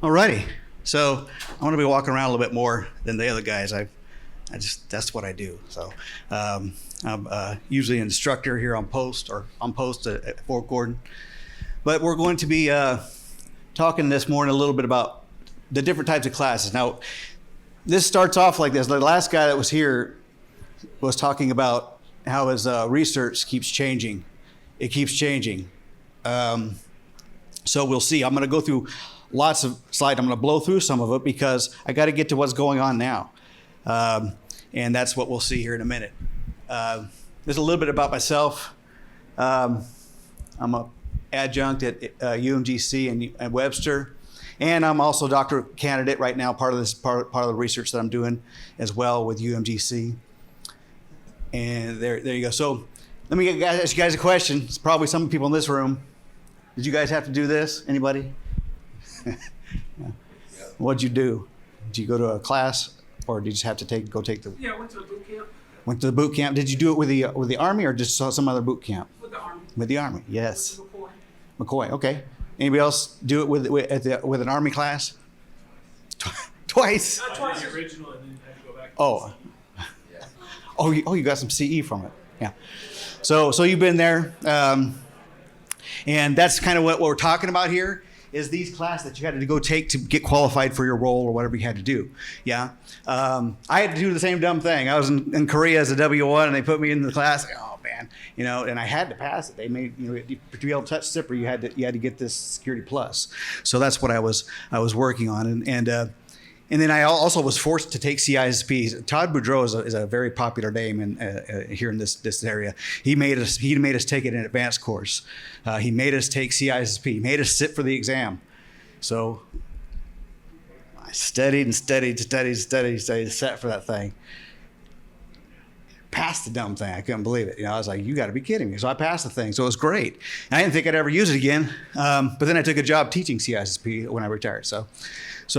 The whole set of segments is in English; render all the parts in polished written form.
Alrighty, so I'm going to be walking around a little bit more than the other guys. That's what I do. So I'm usually an instructor here on post at Fort Gordon. But we're going to be talking this morning a little bit about the different types of classes. Now, this starts off like this. The last guy that was here was talking about how his research keeps changing. It keeps changing. So we'll see. I'm going to go through lots of slides. I'm going to blow through some of it because I got to get to what's going on now. And that's what we'll see here in a minute. There's a little bit about myself. I'm an adjunct at UMGC and Webster. And I'm also a doctoral candidate right now, part of the research that I'm doing as well with UMGC. And there you go. So let me ask you guys a question. It's probably some people in this room. Did you guys have to do this? Anybody? Yeah. What'd you do? Did you go to a class, or did you just have to go take the? Yeah, I went to the boot camp. Went to the boot camp. Did you do it with the Army, or just some other boot camp? With the Army. With the Army, yes. McCoy. McCoy. Okay. Anybody else do it with an Army class? Twice. Twice. The original, and then had to go back. Oh. You got some CE from it. Yeah. So you've been there, and that's kind of what we're talking about here. Is these classes that you had to go take to get qualified for your role or whatever you had to do. Yeah. I had to do the same dumb thing. I was in Korea as a W1 and they put me in the class. Oh man, and I had to pass it. They made, to be able to touch CIPR, you had to get this Security Plus. So that's what I was working on. And then I also was forced to take CISSP. Todd Boudreau is a very popular name here in this area. He made us take it in an advanced course. He made us take CISSP. He made us sit for the exam. So I studied, sat for that thing. Passed the dumb thing. I couldn't believe it. I was like, you got to be kidding me. So I passed the thing. So it was great. And I didn't think I'd ever use it again. But then I took a job teaching CISSP when I retired. So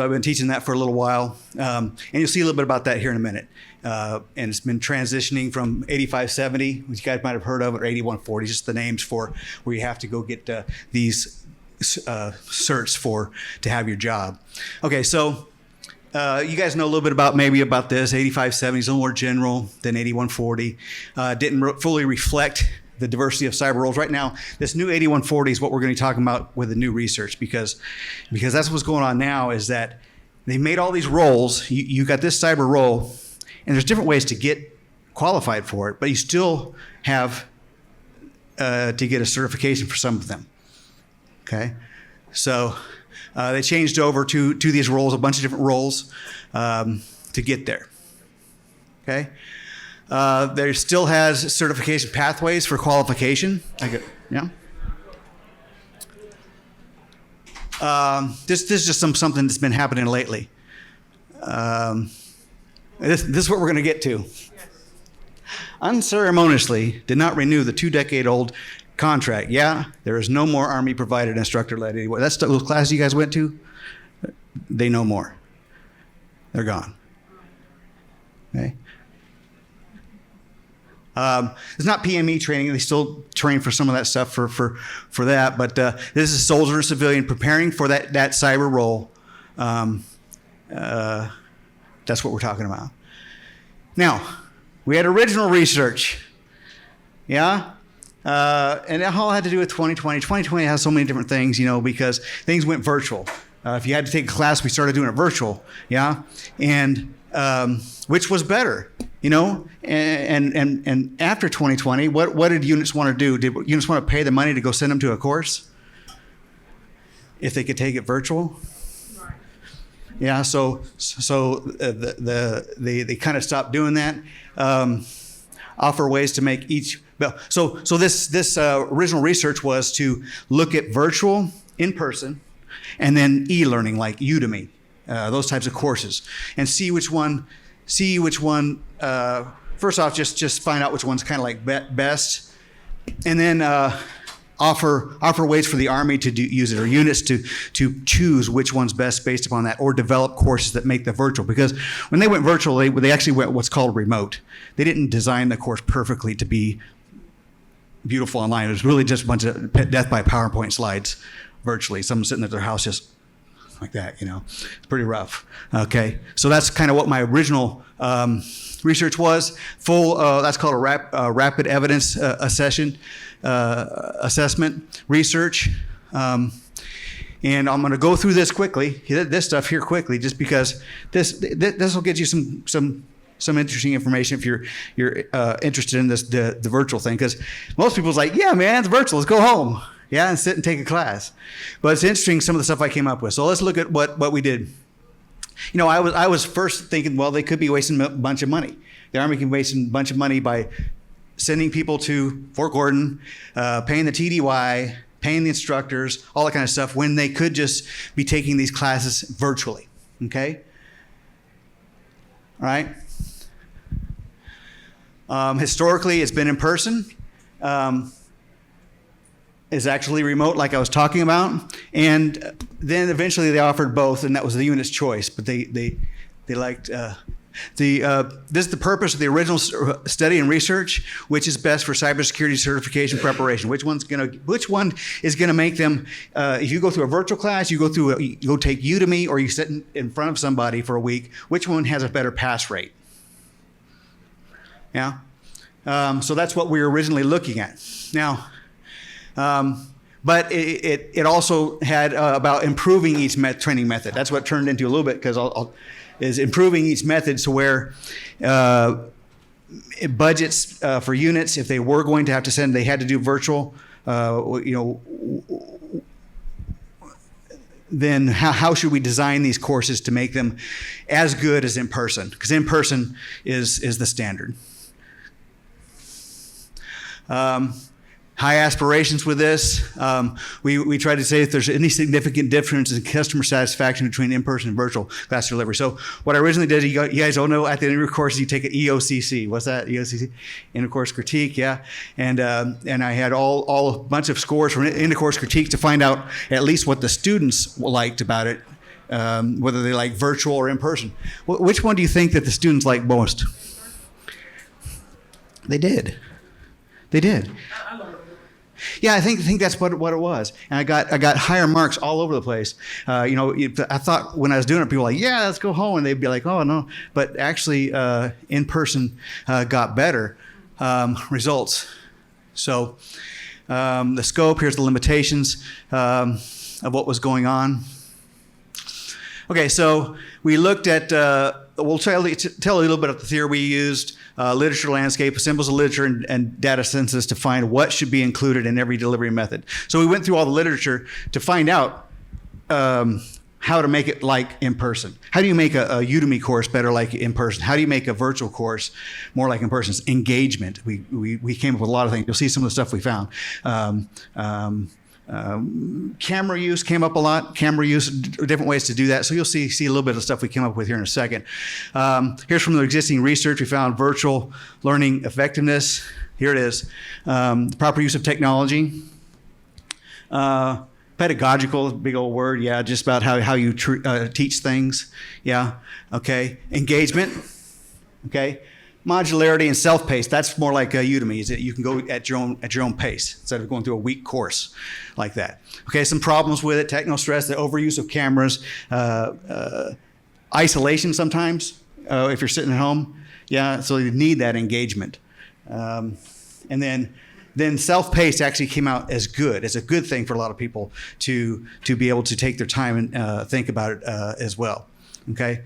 I've been teaching that for a little while. And you'll see a little bit about that here in a minute. And it's been transitioning from 8570, which you guys might have heard of, or 8140, just the names for where you have to go get these certs to have your job. Okay, so you guys know a little bit about this. 8570 is a little more general than 8140. Didn't fully reflect the diversity of cyber roles. Right now, this new 8140 is what we're going to be talking about with the new research because that's what's going on now is that they made all these roles. You got this cyber role, and there's different ways to get qualified for it, but you still have to get a certification for some of them. Okay, so they changed over to these roles, a bunch of different roles to get there. Okay. There still has certification pathways for qualification. Yeah. This is just something that's been happening lately. This is what we're going to get to. Unceremoniously did not renew the 2-decade-old contract. Yeah, there is no more Army-provided instructor-led anymore. That's those classes you guys went to. They no more. They're gone. Okay. It's not PME training. They still train for some of that stuff for that. But this is soldier and civilian preparing for that cyber role. That's what we're talking about. Now, we had original research. Yeah? And it all had to do with 2020. 2020 has so many different things, because things went virtual. If you had to take a class, we started doing it virtual. Yeah? And which was better? And after 2020, what did units want to do? Did units want to pay the money to go send them to a course if they could take it virtual? Yeah, so they kind of stopped doing that. Offer ways to make each. So this original research was to look at virtual, in person, and then e-learning like Udemy, those types of courses, and see which one. First off, just find out which one's kind of like best, and then offer ways for the Army to use it, or units to choose which one's best based upon that, or develop courses that make the virtual. Because when they went virtual, they actually went what's called remote. They didn't design the course perfectly to be beautiful online. It was really just a bunch of death by PowerPoint slides virtually. Someone sitting at their house just like that, you know. It's pretty rough. Okay, so that's kind of what my original research was. That's called a rapid evidence assessment research. And I'm going to go through this quickly, this stuff here quickly, just because this will get you some interesting information if you're interested in this the virtual thing. Because most people's like, yeah, man, it's virtual. Let's go home, yeah, and sit and take a class. But it's interesting some of the stuff I came up with. So let's look at what we did. You know, I was first thinking, well, they could be wasting a bunch of money. The Army can waste a bunch of money by sending people to Fort Gordon, paying the TDY, paying the instructors, all that kind of stuff, when they could just be taking these classes virtually, okay? All right? Historically, it's been in person. It's actually remote, like I was talking about. And then eventually they offered both, and that was the unit's choice. But they liked this is the purpose of the original study and research, which is best for cybersecurity certification preparation. Which one is gonna make them? If you go through a virtual class, you go take Udemy, or you sit in front of somebody for a week. Which one has a better pass rate? Yeah. So that's what we were originally looking at. Now. But it also had about improving each training method. That's what it turned into a little bit, because is improving each method to where budgets for units, if they were going to have to send, they had to do virtual. Then how should we design these courses to make them as good as in person? Because in person is the standard. High aspirations with this. We try to say if there's any significant difference in customer satisfaction between in-person and virtual class delivery. So what I originally did, you guys all know at the end of your course, you take an EOCC. What's that? EOCC? Inter-course critique, yeah. And I had all a bunch of scores from inter-course critique to find out at least what the students liked about it, whether they like virtual or in-person. Which one do you think that the students liked most? They did. Yeah, I think that's what it was, and I got higher marks all over the place. I thought when I was doing it, people were like, "Yeah, let's go home," and they'd be like, "Oh no," but actually, in person got better results. So the scope, here's the limitations of what was going on. Okay, so we looked at. We'll tell you a little bit of the theory we used. Literature landscape, symbols of literature, and data census to find what should be included in every delivery method. So we went through all the literature to find out how to make it like in person. How do you make a Udemy course better like in person? How do you make a virtual course more like in person? It's engagement. We came up with a lot of things. You'll see some of the stuff we found. Camera use came up a lot. Camera use, different ways to do that. So you'll see a little bit of stuff we came up with here in a second. Here's from the existing research. We found virtual learning effectiveness. Here it is. The proper use of technology. Pedagogical, big old word. Yeah, just about how you teach things. Yeah. Okay. Engagement. Okay. Modularity and self-paced, that's more like Udemy, is that you can go at your own pace instead of going through a week course like that. Okay, some problems with it: techno stress, the overuse of cameras, isolation sometimes if you're sitting at home. Yeah, so you need that engagement. And then self-paced actually came out as good. It's a good thing for a lot of people to be able to take their time and think about it as well. Okay.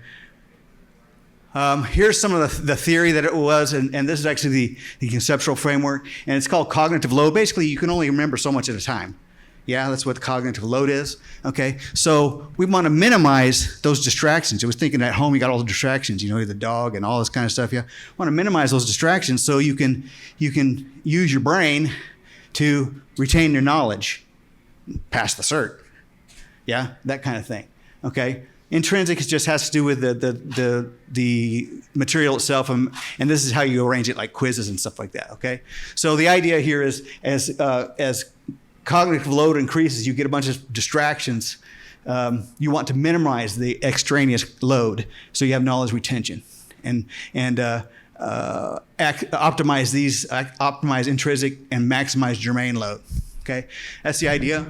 Here's some of the theory that it was, and this is actually the conceptual framework, and it's called cognitive load. Basically, you can only remember so much at a time. Yeah, that's what cognitive load is. Okay, so we want to minimize those distractions. I was thinking at home, you got all the distractions, the dog and all this kind of stuff. Yeah, want to minimize those distractions so you can use your brain to retain your knowledge, pass the cert. Yeah, that kind of thing. Okay. Intrinsic just has to do with the material itself, and this is how you arrange it, like quizzes and stuff like that. Okay, so the idea here is as cognitive load increases, you get a bunch of distractions. You want to minimize the extraneous load so you have knowledge retention, and optimize intrinsic and maximize germane load. Okay, that's the idea.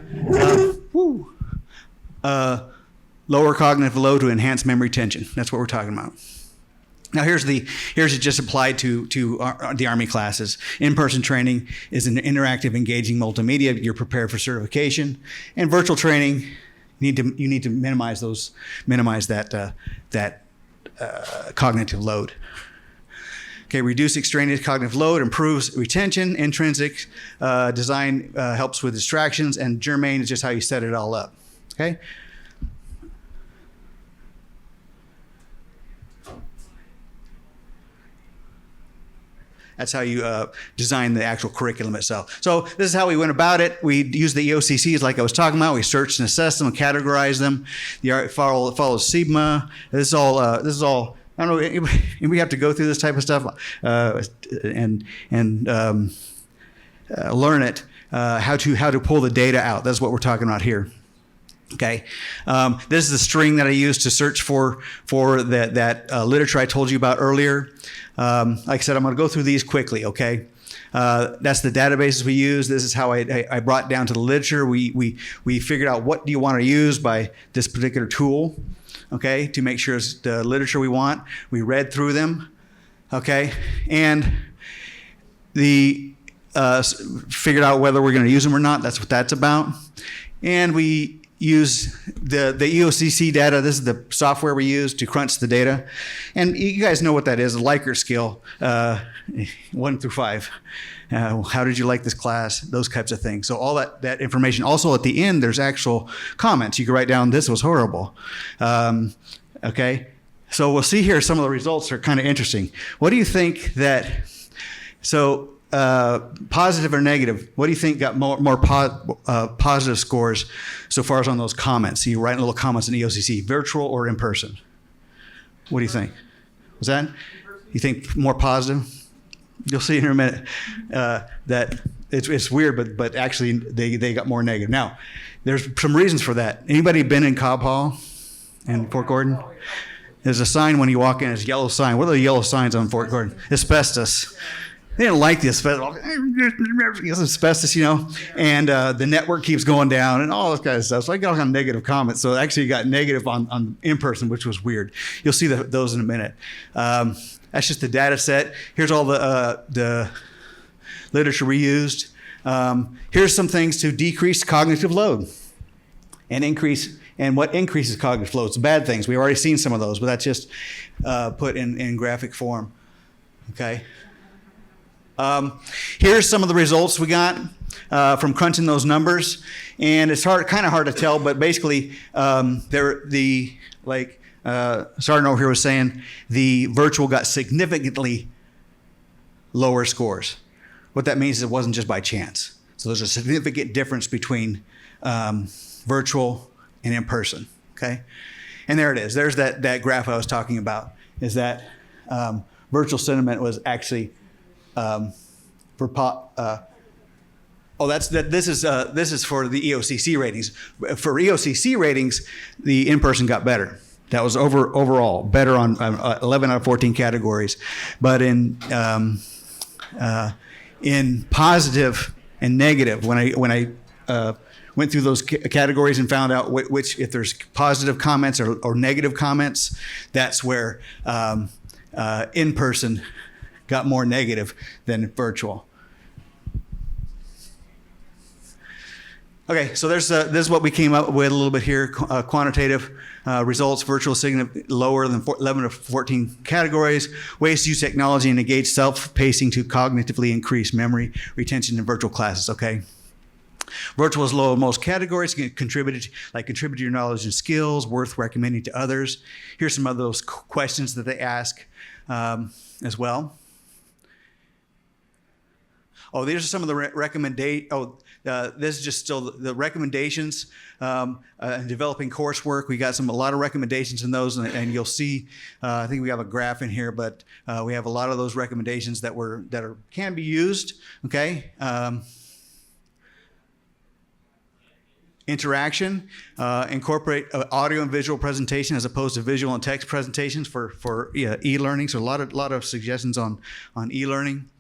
lower cognitive load to enhance memory retention. That's what we're talking about. Now here's it just applied to the Army classes. In-person training is an interactive, engaging multimedia. You're prepared for certification, and virtual training, you need to minimize that cognitive load. Okay, reduce extraneous cognitive load, improves retention. Intrinsic design helps with distractions, and germane is just how you set it all up. Okay. That's how you design the actual curriculum itself. So this is how we went about it. We used the EOCCs like I was talking about. We searched and assessed them and categorized them. It follows SIGMA. This is all. I don't know. We have to go through this type of stuff and learn it. How to pull the data out. That's what we're talking about here. Okay, this is the string that I used to search for that literature I told you about earlier. Like I said, I'm going to go through these quickly. Okay, that's the databases we use. This is how I brought down to the literature. We figured out what do you want to use by this particular tool. Okay, to make sure it's the literature we want. We read through them. Okay, and figured out whether we're going to use them or not. That's what that's about. And we use the EOCC data. This is the software we use to crunch the data. And you guys know what that is, a Likert scale, 1 through 5. How did you like this class? Those types of things. So all that information. Also at the end, there's actual comments. You can write down, this was horrible. Okay, so we'll see here some of the results are kind of interesting. What do you think positive or negative? What do you think got more positive scores so far as on those comments? So you write little comments in EOCC, virtual or in person? What do you think? Was that? You think more positive? You'll see in a minute that it's weird, but actually they got more negative. Now, there's some reasons for that. Anybody been in Cobb Hall in Fort Gordon? There's a sign when you walk in, it's a yellow sign. What are the yellow signs on Fort Gordon? Asbestos. They didn't like the asbestos, and the network keeps going down and all this kind of stuff. So I got on negative comments. So I actually got negative on in person, which was weird. You'll see those in a minute. That's just the data set. Here's all the literature we used. Here's some things to decrease cognitive load and increase. And what increases cognitive load? It's bad things. We've already seen some of those, but that's just put in graphic form. Okay. Here's some of the results we got from crunching those numbers, and it's kind of hard to tell, but basically, Sergeant over here was saying the virtual got significantly lower scores. What that means is it wasn't just by chance. So there's a significant difference between virtual and in person. Okay, and there it is. There's that graph I was talking about. Is that virtual sentiment was actually this is for the EOCC ratings. For EOCC ratings, the in-person got better. That was overall better on 11 out of 14 categories. But in positive and negative, when I went through those categories and found out which if there's positive comments or negative comments, that's where in-person got more negative than virtual. Okay, so this is what we came up with a little bit here. Quantitative results, virtual lower than 11 of 14 categories. Ways to use technology and engage self-pacing to cognitively increase memory retention in virtual classes, okay? Virtual is low in most categories. Contribute to your knowledge and skills, worth recommending to others. Here's some of those questions that they ask as well. Oh, these are some of the recommendations. This is just still the recommendations in developing coursework. We got a lot of recommendations in those, and you'll see. I think we have a graph in here, but we have a lot of those recommendations that can be used. Okay. Interaction, incorporate audio and visual presentation as opposed to visual and text presentations for e-learning. So a lot of suggestions on e-learning.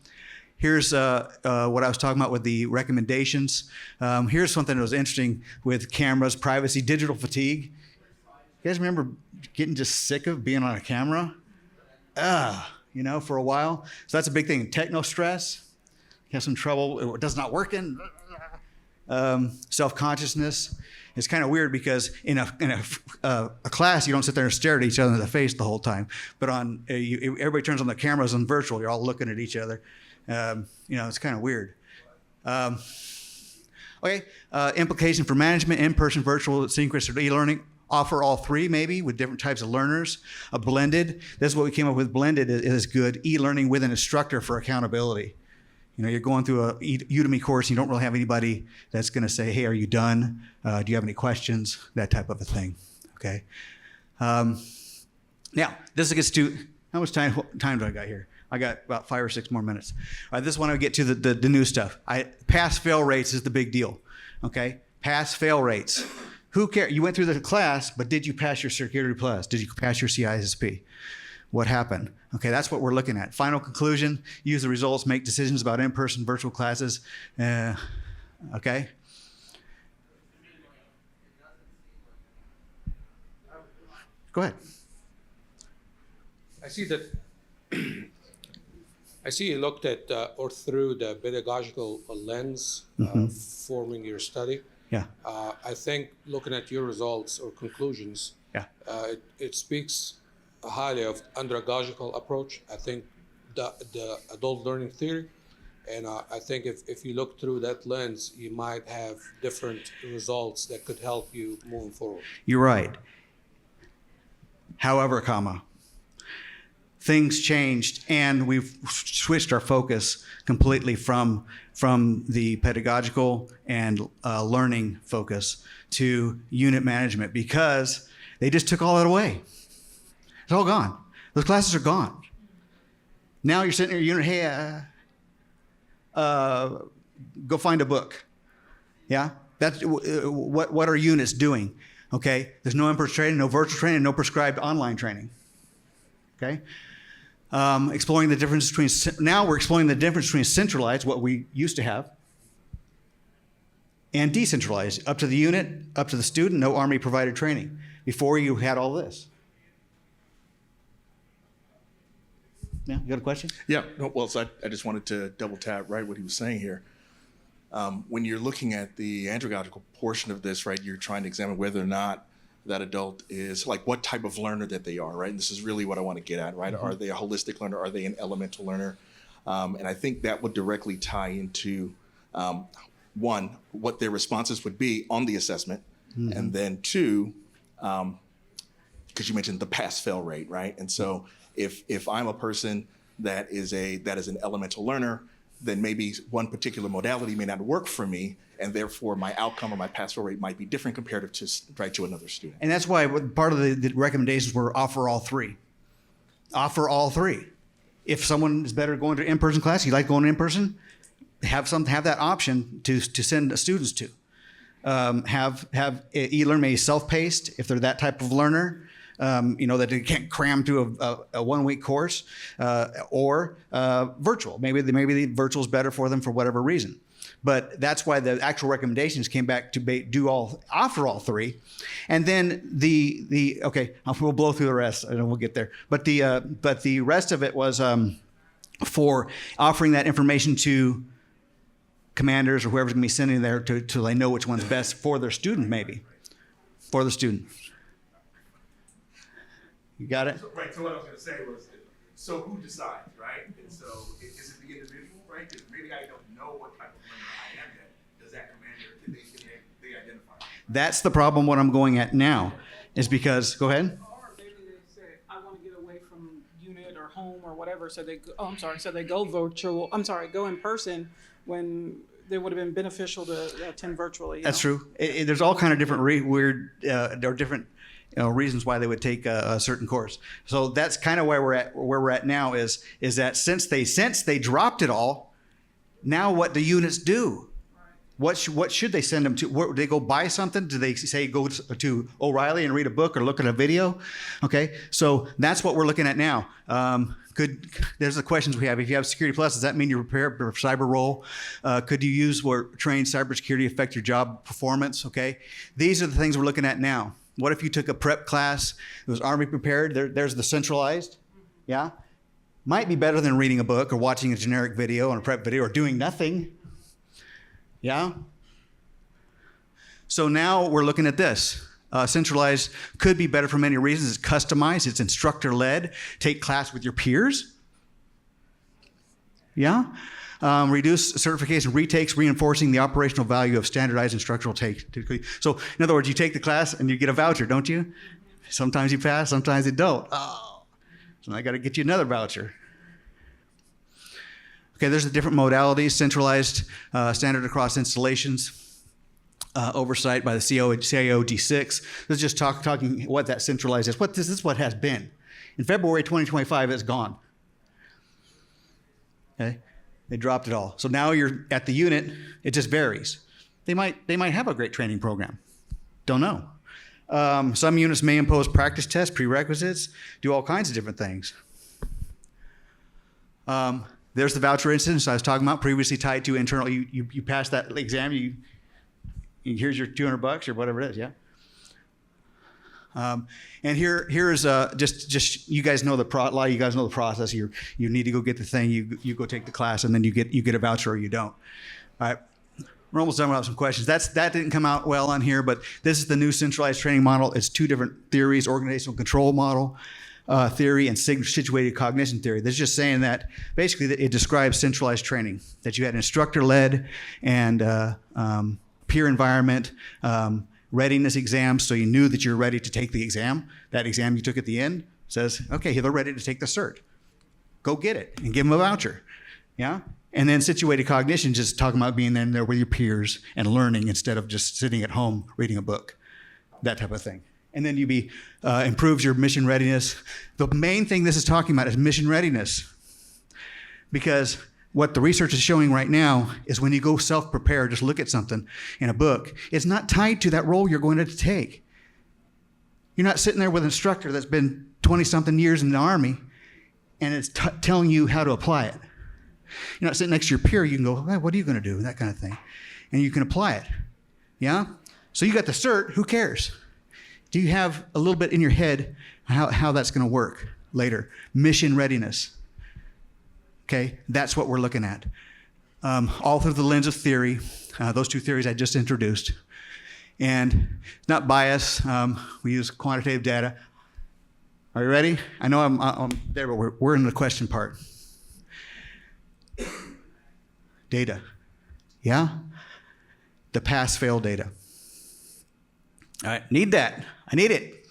Here's what I was talking about with the recommendations. Here's something that was interesting with cameras, privacy, digital fatigue. You guys remember getting just sick of being on a camera? For a while. So that's a big thing. Techno stress. You have some trouble. It does not working. Self-consciousness. It's kind of weird because in a class, you don't sit there and stare at each other in the face the whole time. But everybody turns on the cameras on virtual. You're all looking at each other. It's kind of weird. Implication for management, in-person, virtual, synchronous, or e-learning. Offer all three maybe with different types of learners. A blended. This is what we came up with. Blended is good. E-learning with an instructor for accountability. You're going through a Udemy course. You don't really have anybody that's going to say, "Hey, are you done? Do you have any questions?" That type of a thing. Okay. Now this gets to how much time do I got here? I got about 5 or 6 more minutes. All right, this one I get to the new stuff. Pass-fail rates is the big deal. Okay, pass-fail rates. Who cares? You went through the class, but did you pass your Security Plus? Did you pass your CISSP? What happened? Okay, that's what we're looking at. Final conclusion, use the results, make decisions about in-person, virtual classes. Okay? Go ahead. I see you looked at or through the pedagogical lens forming your study. Yeah. I think looking at your results or conclusions, it speaks highly of andragogical approach. I think the adult learning theory, and I think if you look through that lens, you might have different results that could help you moving forward. You're right. However, things changed, and we've switched our focus completely from the pedagogical and learning focus to unit management because they just took all that away. It's all gone. Those classes are gone. Now you're sitting in your unit, hey, go find a book. Yeah? That's what are units doing? Okay? There's no in-person training, no virtual training, no prescribed online training. Okay? Exploring the difference between, now we're exploring the difference between centralized, what we used to have, and decentralized, up to the unit, up to the student, no Army provided training. Before you had all this. Yeah, you got a question? Yeah, no, well, so I just wanted to double tap, right, what he was saying here. When you're looking at the andragogical portion of this, right, you're trying to examine whether or not that adult is, like, what type of learner that they are, right? And this is really what I want to get at, right? Mm-hmm. Are they a holistic learner? Are they an elemental learner? And I think that would directly tie into, one, what their responses would be on the assessment, and then two, because you mentioned the pass-fail rate, right? And so if I'm a person that is an elemental learner, then maybe one particular modality may not work for me, and therefore my outcome or my pass-fail rate might be different comparative to another student. And that's why part of the recommendations were offer all three. Offer all three. If someone is better going to in-person class, you like going in person, have that option to send students to. Have e-learn maybe self-paced if they're that type of learner. That they can't cram to a 1 week course, or virtual. Maybe the virtual is better for them for whatever reason. But that's why the actual recommendations came back to offer all three, and then we'll blow through the rest and we'll get there. But the rest of it was for offering that information to commanders or whoever's going to be sending there to they know which one's best for their student, maybe for the student. You got it? So what I was going to say was, so who decides, right? And so is it the individual, right? Because maybe I don't know what type of learner I am yet. Does that commander, can they identify? That's the problem what I'm going at now, is because, go ahead. Or maybe they say, I want to get away from unit or home or whatever, so they go in person when they would have been beneficial to attend virtually. That's true. There's all kind of different weird or different reasons why they would take a certain course. So that's kind of where we're at now is that since they dropped it all, now what do units do? What should they send them to? Where, they go buy something? Do they say go to O'Reilly and read a book or look at a video? Okay, so that's what we're looking at now. There's the questions we have. If you have Security Plus, does that mean you're prepared for a cyber role? Could you use or train cybersecurity affect your job performance? Okay, these are the things we're looking at now. What if you took a prep class? It was Army prepared. There's the centralized. Yeah. Might be better than reading a book or watching a generic video and a prep video or doing nothing. Yeah. So now we're looking at this. Centralized could be better for many reasons. It's customized. It's instructor-led. Take class with your peers. Yeah. Reduce certification retakes, reinforcing the operational value of standardized instructional take. So in other words, you take the class and you get a voucher, don't you? Sometimes you pass, sometimes you don't. Oh. So I got to get you another voucher. Okay, there's the different modalities: centralized, standard across installations, oversight by the CIO G6. This is just talking what that centralized is. This is what has been. In February 2025, it's gone. Okay, they dropped it all. So now you're at the unit. It just varies. They might have a great training program. Don't know. Some units may impose practice tests, prerequisites, do all kinds of different things. There's the voucher instance I was talking about, previously tied to internal. You pass that exam, here's your $200 or whatever it is, yeah? And here is just you guys know a lot of you guys know the process. You need to go get the thing, you go take the class, and then you get a voucher or you don't. All right. We're almost done with some questions. That didn't come out well on here, but this is the new centralized training model. It's two different theories: organizational control model theory and situated cognition theory. This is just saying that basically that it describes centralized training, that you had instructor-led and peer environment, readiness exams, so you knew that you're ready to take the exam. That exam you took at the end says, okay, they're ready to take the cert. Go get it and give them a voucher. Yeah? And then situated cognition, just talking about being in there with your peers and learning instead of just sitting at home reading a book, that type of thing. And then improves your mission readiness. The main thing this is talking about is mission readiness, because what the research is showing right now is when you go self-prepare, just look at something in a book, it's not tied to that role you're going to take. You're not sitting there with an instructor that's been 20-something years in the Army and it's telling you how to apply it. You're not sitting next to your peer. You can go, hey, what are you going to do? That kind of thing. And you can apply it. Yeah? So you got the cert. Who cares? Do you have a little bit in your head how that's going to work later? Mission readiness. Okay? That's what we're looking at. All through the lens of theory. Those two theories I just introduced. And it's not bias. We use quantitative data. Are you ready? I know I'm there, but we're in the question part. Data. Yeah? The pass-fail data. All right, need that. I need it.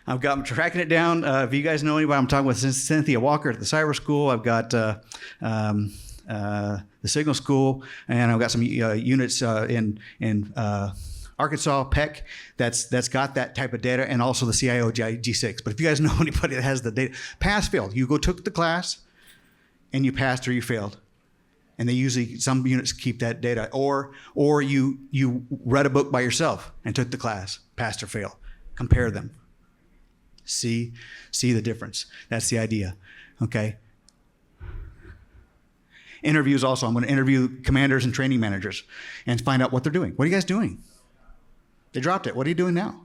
I'm tracking it down. If you guys know anybody, I'm talking with Cynthia Walker at the Cyber School. I've got the Signal School, and I've got some units in Arkansas, PEC, that's got that type of data, and also the CIO G6. But if you guys know anybody that has the data, pass-failed. You took the class, and you passed or you failed. And they usually, some units keep that data. Or you read a book by yourself and took the class, passed or failed. Compare them. See the difference. That's the idea. Okay? Interviews also. I'm going to interview commanders and training managers and find out what they're doing. What are you guys doing? They dropped it. What are you doing now?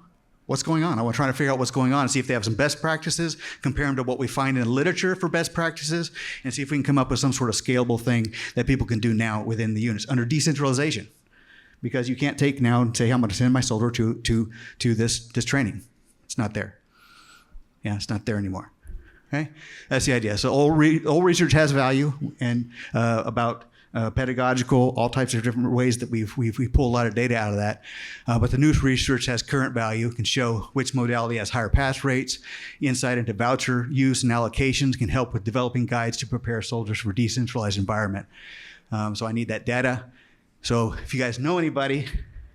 What's going on? I want to try to figure out what's going on and see if they have some best practices, compare them to what we find in the literature for best practices, and see if we can come up with some sort of scalable thing that people can do now within the units under decentralization. Because you can't take now and say, I'm going to send my soldier to this training. It's not there. Yeah, it's not there anymore. Okay? That's the idea. So old research has value, and about pedagogical, all types of different ways that we pull a lot of data out of that. But the new research has current value, can show which modality has higher pass rates, insight into voucher use and allocations, can help with developing guides to prepare soldiers for decentralized environment. So I need that data. So if you guys know anybody,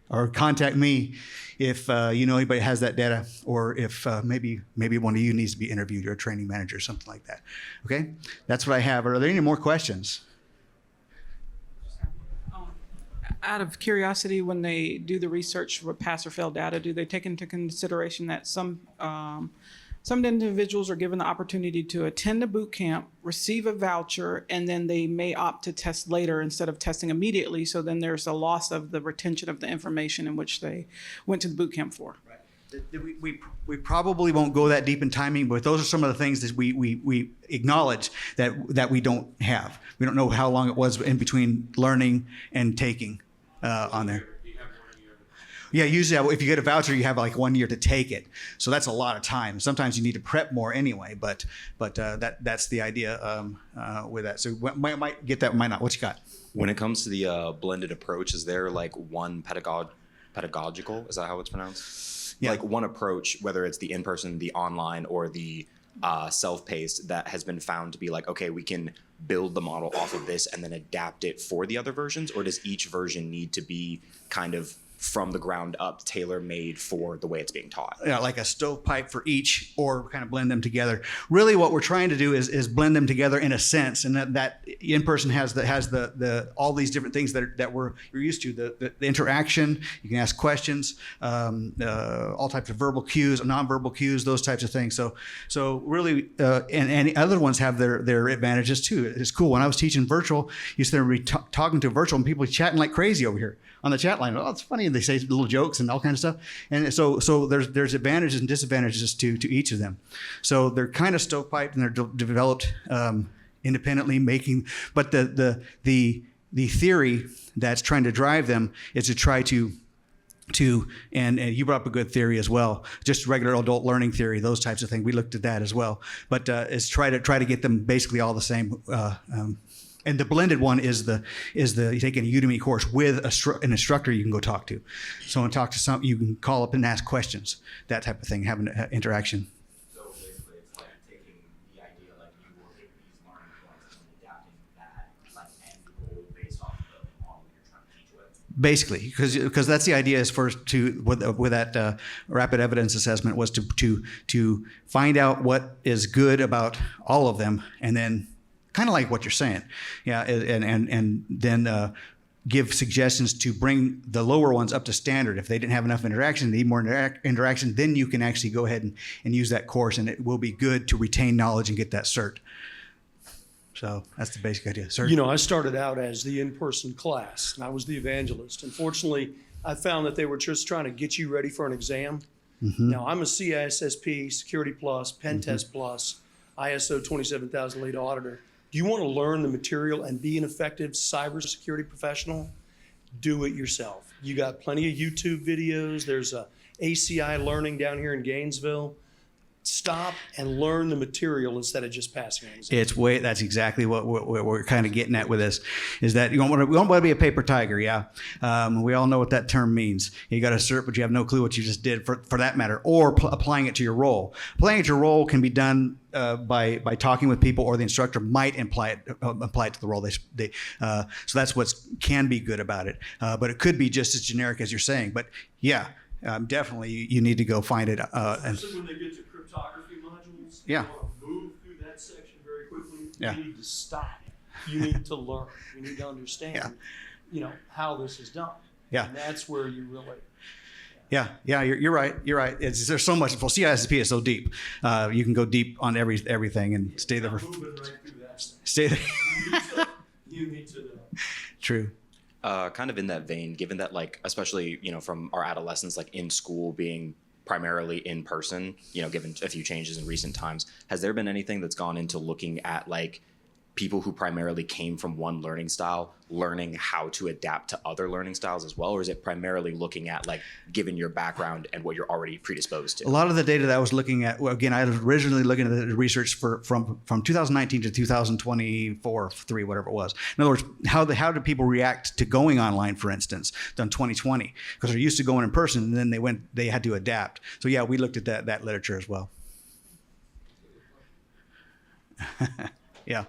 or contact me if you know anybody has that data, or if maybe one of you needs to be interviewed, or a training manager, or something like that. Okay? That's what I have. Are there any more questions? Out of curiosity, when they do the research for pass or fail data, do they take into consideration that some individuals are given the opportunity to attend a boot camp, receive a voucher, and then they may opt to test later instead of testing immediately? So then there's a loss of the retention of the information in which they went to the boot camp for. Right. We probably won't go that deep in timing, but those are some of the things that we acknowledge that we don't have. We don't know how long it was in between learning and taking on there. Yeah, usually if you get a voucher, you have like 1 year to take it. So that's a lot of time. Sometimes you need to prep more anyway, but that's the idea with that. So might get that, might not. What you got? When it comes to the blended approach, is there like one pedagogical, is that how it's pronounced? Yeah. Like one approach, whether it's the in-person, the online, or the self-paced, that has been found to be like, okay, we can build the model off of this and then adapt it for the other versions? Or does each version need to be kind of from the ground up, tailor-made for the way it's being taught? Yeah, like a stovepipe for each, or kind of blend them together. Really, what we're trying to do is blend them together in a sense, and that in-person has the all these different things that you're used to. The interaction, you can ask questions, all types of verbal cues, non-verbal cues, those types of things. So really, and other ones have their advantages too. It's cool. When I was teaching virtual, you used to be talking to virtual, and people chatting like crazy over here on the chat line. Oh, it's funny. And they say little jokes and all kinds of stuff. And so there's advantages and disadvantages to each of them. So they're kind of stovepiped and they're developed independently, but the theory that's trying to drive them is to try to and you brought up a good theory as well, just regular adult learning theory, those types of things. We looked at that as well, but it's try to get them basically all the same. And the blended one is you take a Udemy course with an instructor you can go talk to. So when talk to you can call up and ask questions, that type of thing, having an interaction. So basically, it's like taking the idea, like you will take these learning points and adapting that like end goal based off the model you're trying to teach with. Basically, because that's the idea is first with that rapid evidence assessment was to find out what is good about all of them, and then kind of like what you're saying, yeah, and then give suggestions to bring the lower ones up to standard. If they didn't have enough interaction, they need more interaction, then you can actually go ahead and use that course, and it will be good to retain knowledge and get that cert. So that's the basic idea. Sir? You know, I started out as the in-person class, and I was the evangelist. Unfortunately, I found that they were just trying to get you ready for an exam. Mm-hmm. Now, I'm a CISSP, Security Plus, Pen Test Plus, ISO 27000 lead auditor. Do you want to learn the material and be an effective cybersecurity professional? Do it yourself. You got plenty of YouTube videos. There's a ACI Learning down here in Gainesville. Stop and learn the material instead of just passing an exam. That's exactly what we're kind of getting at with this, is that we don't want to be a paper tiger, yeah. We all know what that term means. You got a cert, but you have no clue what you just did for that matter, or applying it to your role. Applying it to your role can be done by talking with people, or the instructor might apply it to the role. So that's what can be good about it. But it could be just as generic as you're saying. But yeah, definitely you need to go find it. Especially when they get to cryptography modules, yeah. You want to move through that section very quickly. Yeah. You need to stop. You need to learn. You need to understand, how this is done. Yeah. And that's where you really. Yeah, you're right. You're right. There's so much. Well, CISP is so deep. You can go deep on everything and stay there. Moving right through that. Stay there. You need to know. True. Kind of in that vein, given that, like, especially, from our adolescence, like in school being primarily in person, given a few changes in recent times, has there been anything that's gone into looking at like people who primarily came from one learning style, learning how to adapt to other learning styles as well? Or is it primarily looking at, like, given your background and what you're already predisposed to? A lot of the data that I was looking at, well, again, I was originally looking at the research from 2019 to 2024, 3, whatever it was. In other words, how do people react to going online, for instance, done 2020? Because they're used to going in person, and then they had to adapt. So yeah, we looked at that literature as well. Yeah.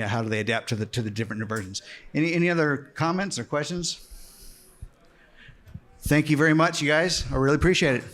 How do they adapt to the different versions? Any other comments or questions? Thank you very much, you guys. I really appreciate it.